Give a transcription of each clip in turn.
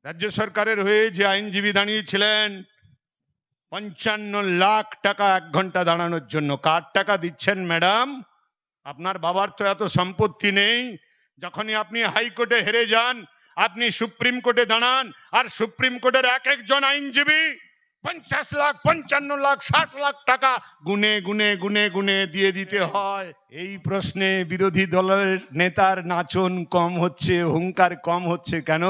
রাজ্য সরকারের হয়ে যে আইনজীবী দাঁড়িয়েছিলেন 55 লাখ টাকা 1 ঘন্টা দাঁড়ানোর জন্য। কার টাকা দিচ্ছেন ম্যাডাম? আপনার বাবার তো এত সম্পত্তি নেই। যখনই আপনি হাইকোর্টে হেরে যান, আপনি সুপ্রিম কোর্টে দাঁড়ান, আর সুপ্রিম কোর্টের এক একজন আইনজীবী 50 লাখ 55 লাখ 60 লাখ টাকা গুনে গুনে গুনে গুনে দিয়ে দিতে হয়। এই প্রশ্নে বিরোধী দলের নেতার নাচন কম হচ্ছে, হুঙ্কার কম হচ্ছে কেন?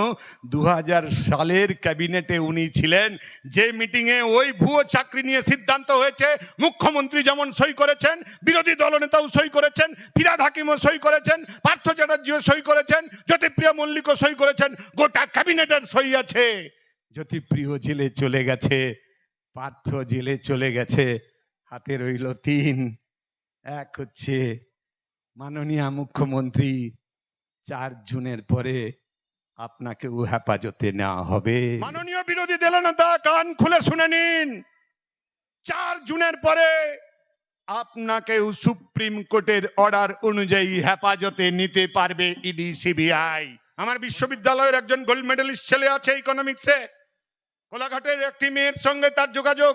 2000 সালের ক্যাবিনেটে উনি ছিলেন, যে মিটিংয়ে ওই ভুয়ো চাকরি নিয়ে সিদ্ধান্ত হয়েছে। মুখ্যমন্ত্রী যেমন সই করেছেন, বিরোধী দলনেতাও সই করেছেন, ফিরহাদ হাকিমও সই করেছেন, পার্থ চ্যাটার্জিও সই করেছেন, জ্যোতিপ্রিয় মল্লিকও সই করেছেন, গোটা ক্যাবিনেটের সই আছে। জ্যোতিপ্রিয় জেলে চলে গেছে, পার্থ জেলে চলে গেছে, হাতে রইল 3। এক হচ্ছে মাননীয় মুখ্যমন্ত্রী, 4 জুনের পরে আপনাকেও হেফাজতে নেওয়া হবে। মাননীয় বিরোধী দলনেতা কান খুলে শুনে নিন, 4 জুনের পরে আপনাকেও সুপ্রিম কোর্টের অর্ডার অনুযায়ী হেফাজতে নিতে পারবে ইডি সিবিআই। আমার বিশ্ববিদ্যালয়ের একজন গোল্ড মেডেলিস্ট ছেলে আছে ইকোনমিক্সে, কোলাঘাটের একটি মেয়ের সঙ্গে তার যোগাযোগ।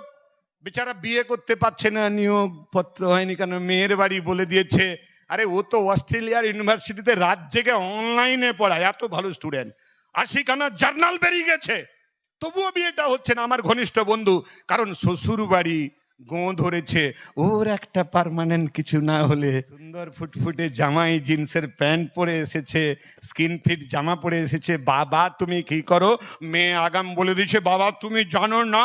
বেচারা বিয়ে করতে পারছে না, নিয়োগ পত্র হয়নি কেন? মেয়ের বাড়ি বলে দিয়েছে, আরে ও তো অস্ট্রেলিয়ার ইউনিভার্সিটিতে রাত জেগে অনলাইনে পড়ায়, এত ভালো স্টুডেন্ট, 80খানা জার্নাল বেরিয়ে গেছে, তবুও বিয়েটা হচ্ছে না। আমার ঘনিষ্ঠ বন্ধু, কারণ শ্বশুর বাড়ি গোঁ ধরেছে, ওর একটা পার্মানেন্ট কিছু না হলে। সুন্দর ফুটফুটে জামাই জিন্সের প্যান্ট পরে এসেছে, স্কিন ফিট জামা পরে এসেছে। বাবা তুমি কি করো? মেয়ে আগাম বলে দিয়েছে, বাবা তুমি জানো না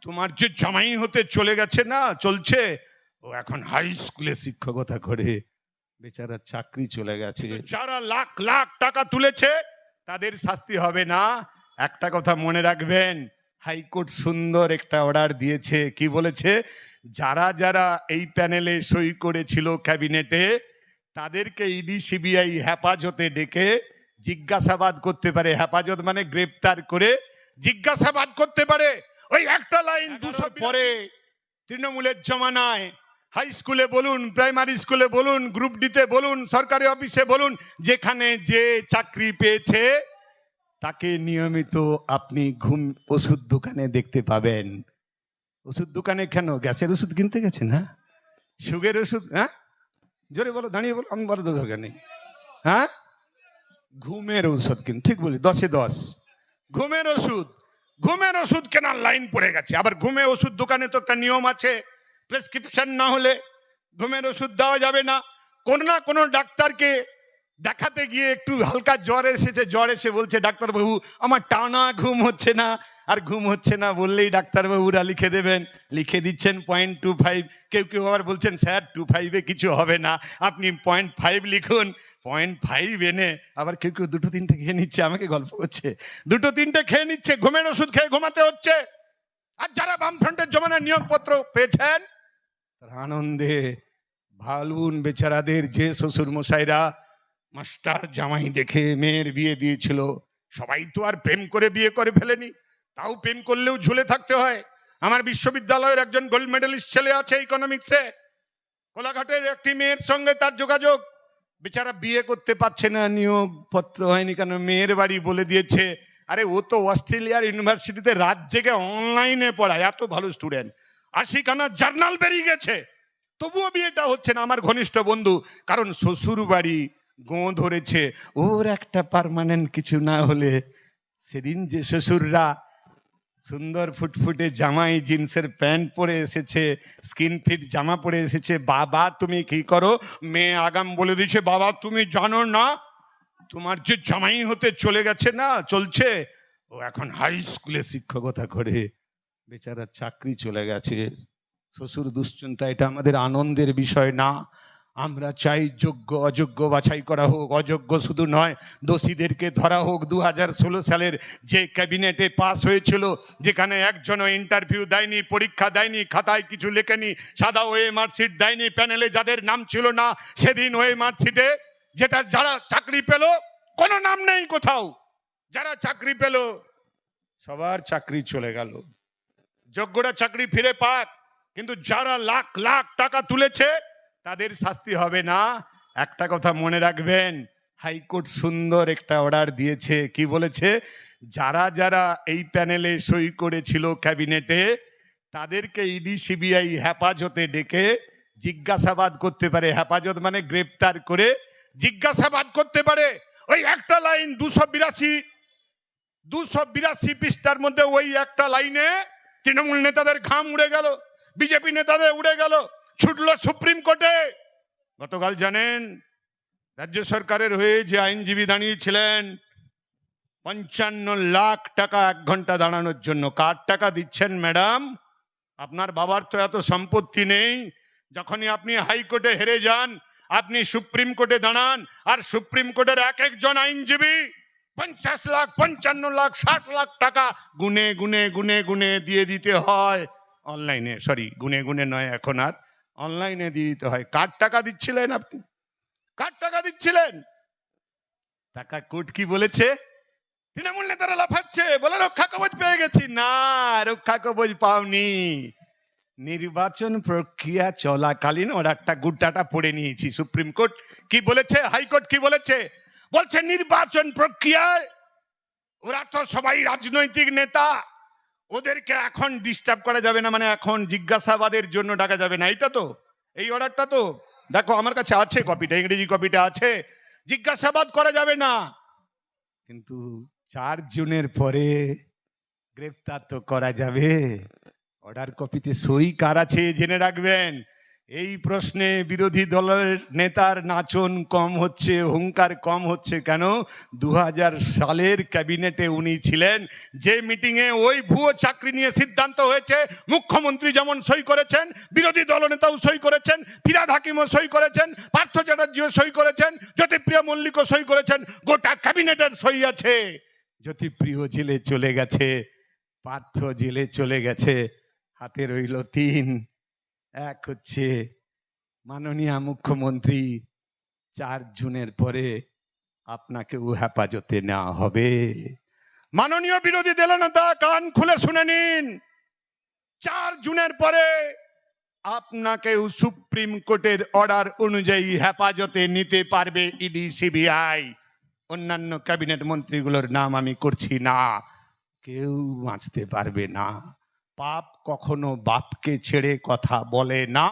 তোমার যে জামাই হতে চলে গেছে না, চলছে, ও এখন হাই স্কুলে শিক্ষকতা করে, বেচারা চাকরি চলে গেছে। যারা লাখ লাখ টাকা তুলেছে তাদের শাস্তি হবে না। একটা কথা মনে রাখবেন, হাইকোর্ট সুন্দর একটা অর্ডার দিয়েছে। কি বলেছে? যারা যারা এই প্যানেলে সই করেছিল ক্যাবিনেটে, তাদেরকে ইডি সিবিআই হেফাজতে ডেকে জিজ্ঞাসাবাদ করতে পারে। হেফাজত মানে গ্রেপ্তার করে জিজ্ঞাসাবাদ করতে পারে। ওই একটা লাইন 200 পরে তৃণমূলের জমানায় হাই স্কুলে বলুন, প্রাইমারি স্কুলে বলুন, গ্রুপ ডিতে বলুন, সরকারি অফিসে বলুন, যেখানে যে চাকরি পেয়েছে তাকে নিয়মিত আপনি ওষুধ দোকানে দেখতে পাবেন। ওষুধ দোকানে কেন? গ্যাসের ওষুধ কিনতে গেছেন? হ্যাঁ, সুগের ওষুধ? হ্যাঁ, জোরে বলো, দাঁড়িয়ে বলো, আমি বলো দরকার নেই। হ্যাঁ, ঘুমের ওষুধ কিন, ঠিক বলি, 10-এ 10 ঘুমের ওষুধ। ঘুমের ওষুধ কেনার লাইন পড়ে গেছে। আবার ঘুমের ওষুধ দোকানে তো একটা নিয়ম আছে, প্রেসক্রিপশন না হলে ঘুমের ওষুধ দেওয়া যাবে না। কোন না কোনো ডাক্তারকে দেখাতে গিয়ে একটু হালকা জ্বর এসেছে, জ্বর এসে বলছে ডাক্তারবাবু আমার টানা ঘুম হচ্ছে না। আর ঘুম হচ্ছে না বললেই ডাক্তারবাবুরা লিখে দেবেন, লিখে দিচ্ছেন 0.25। কেউ কেউ আবার বলছেন স্যার 2.5-এ কিছু হবে না, আপনি 0.5 লিখুন। 0.5 এনে আবার কেউ কেউ 2-3টে খেয়ে নিচ্ছে, আমাকে গল্প করছে, 2-3টে খেয়ে নিচ্ছে, ঘুমের ওষুধ খেয়ে ঘুমাতে হচ্ছে। আর যারা বামফ্রন্টের জমানায় নিয়োগপত্র পেয়েছেন তারা আনন্দে ভালুন বেচারাদের। যে শ্বশুর মশাইরা মাস্টার জামাই দেখে মেয়ের বিয়ে দিয়েছিল, সবাই তো আর প্রেম করে বিয়ে করে ফেলেনি, তাও প্রেম করলেও ঝুলে থাকতে হয়। আমার বিশ্ববিদ্যালয়ের একজন গোল্ড মেডেলিস্ট ছেলে আছে ইকোনমিক্সে, কোলাঘাটের একটি মেয়ের সঙ্গে তার যোগাযোগ। বেচারা বিয়ে করতে পারছে না, নিয়োগ পত্র হয়নি কেন? মেয়ের বাড়ি বলে দিয়েছে, আরে ও তো অস্ট্রেলিয়ার ইউনিভার্সিটিতে রাত জেগে অনলাইনে পড়ায়, এত ভালো স্টুডেন্ট, 80খানা জার্নাল বেরিয়ে গেছে, তবুও বিয়েটা হচ্ছে না। আমার ঘনিষ্ঠ বন্ধু, কারণ শ্বশুর বাড়ি গোঁ ধরেছে, ওর একটা পার্মানেন্ট কিছু না হলে। সেদিন যে শ্বশুররা সুন্দর ফুটফুটে জামাই জিন্সের প্যান্ট পরে এসেছে, স্কিন ফিট জামা পরে এসেছে, বাবা তুমি কি করো? মেয়ে আগাম বলে দিয়েছে, বাবা তুমি জানো না তোমার যে জামাই হতে চলে গেছে না, চলছে, ও এখন হাই স্কুলে শিক্ষকতা করে, বেচারা চাকরি চলে গেছে। শ্বশুর দুশ্চিন্তা, এটা আমাদের আনন্দের বিষয় না। আমরা চাই যোগ্য অযোগ্য বাছাই করা হোক, অযোগ্য শুধু নয়, দোষীদেরকে ধরা হোক। 2016 সালের যে ক্যাবিনেটে পাস হয়েছিল, যেখানে একজনও ইন্টারভিউ দেয়নি, পরীক্ষা দেয়নি, খাতায় কিছু লেখেনি, সাদা ওএমআর শিট দেয়নি, প্যানেলে যাদের নাম ছিল না, সেদিন ওএমআর শিটে যেটা যারা চাকরি পেল, কোনো নাম নেই কোথাও। যারা চাকরি পেল সবার চাকরি চলে গেল। যোগ্যরা চাকরি ফিরে পাক, কিন্তু যারা লাখ লাখ টাকা তুলেছে তাদের শাস্তি হবে না। একটা কথা মনে রাখবেন, হাইকোর্ট সুন্দর একটা অর্ডার দিয়েছে। কি বলেছে? যারা যারা এই প্যানেলে সই করেছিল ক্যাবিনেটে তাদেরকে ইডি সিবিআই হেফাজতে ডেকে জিজ্ঞাসাবাদ করতে পারে। হেফাজত মানে গ্রেপ্তার করে জিজ্ঞাসাবাদ করতে পারে। ওই একটা লাইন 282 পৃষ্ঠার মধ্যে ওই একটা লাইনে তৃণমূল নেতাদের ঘাম উড়ে গেল, বিজেপি নেতাদের উড়ে গেল, ছুটলো সুপ্রিম কোর্টে। গতকাল জানেন রাজ্য সরকারের হয়ে যে আইনজীবী দাঁড়িয়েছিলেন 55 লাখ টাকা 1 ঘন্টা দাঁড়ানোর জন্য। কার টাকা দিচ্ছেন ম্যাডাম? আপনার বাবার তো এত সম্পত্তি নেই। যখনই আপনি হাইকোর্টে হেরে যান আপনি সুপ্রিম কোর্টে দাঁড়ান, আর সুপ্রিম কোর্টের এক একজন আইনজীবী 50 লাখ 55 লাখ 60 লাখ টাকা গুনে গুনে গুনে গুনে দিয়ে দিতে হয় অনলাইনে। সরি, গুনে গুনে নয়, এখন আর অনলাইনে দিয়ে দিতে হয়। কার টাকা দিচ্ছিলেন আপনি? কার টাকা দিচ্ছিলেন? টাকা কোর্ট কি বলেছে? তৃণমূল নেতারা লাফাচ্ছে, বলে রক্ষা কবচ পেয়ে গেছি। না, রক্ষা কবচ পাওনি। নির্বাচন প্রক্রিয়া চলাকালীন ওর একটা গুড্ডাটা পড়ে নিয়েছি। সুপ্রিম কোর্ট কি বলেছে, হাইকোর্ট কি বলেছে? বলছে নির্বাচন প্রক্রিয়ায় ওরা তো সবাই রাজনৈতিক নেতা, ওদেরকে এখন ডিস্টার্ব করা যাবে না, মানে এখন জিজ্ঞাসাবাদের জন্য ডাকা যাবে না। এইটা তো, এই অর্ডারটা তো দেখো আমার কাছে আছে, কপিটা, ইংরেজি কপিটা আছে। জিজ্ঞাসাবাদ করা যাবে না, কিন্তু 4 জুনের পরে গ্রেফতার তো করা যাবে। অর্ডার কপিতে সই কার আছে জেনে রাখবেন। এই প্রশ্নে বিরোধী দলের নেতার নাচন কম হচ্ছে, হুঙ্কার কম হচ্ছে কেন? 2000 সালের ক্যাবিনেটে উনি ছিলেন, যে মিটিংয়ে ওই ভুয়ো চাকরি নিয়ে সিদ্ধান্ত হয়েছে। মুখ্যমন্ত্রী যেমন সই করেছেন, বিরোধী দলনেতাও সই করেছেন, ফিরহাদ হাকিমও সই করেছেন, পার্থ চ্যাটার্জিও সই করেছেন, জ্যোতিপ্রিয় মল্লিকও সই করেছেন। গোটা ক্যাবিনেটের সই আছে। জ্যোতিপ্রিয় জেলে চলে গেছে, পার্থ জেলে চলে গেছে, হাতে রইল 3। এক হচ্ছে মাননীয় মুখ্যমন্ত্রী, 4 জুনের পরে আপনাকেও হেফাজতে নেওয়া হবে। মাননীয় বিরোধী দলনেতা কান খুলে শুনে নিন, 4 জুনের পরে আপনাকেও সুপ্রিম কোর্টের অর্ডার অনুযায়ী হেফাজতে নিতে পারবে ইডি সিবিআই। অন্যান্য ক্যাবিনেট মন্ত্রীগুলোর নাম আমি করছি না, কেউ বাঁচতে পারবে না। পাপ কখনো বাপকে ছেড়ে কথা বলে না।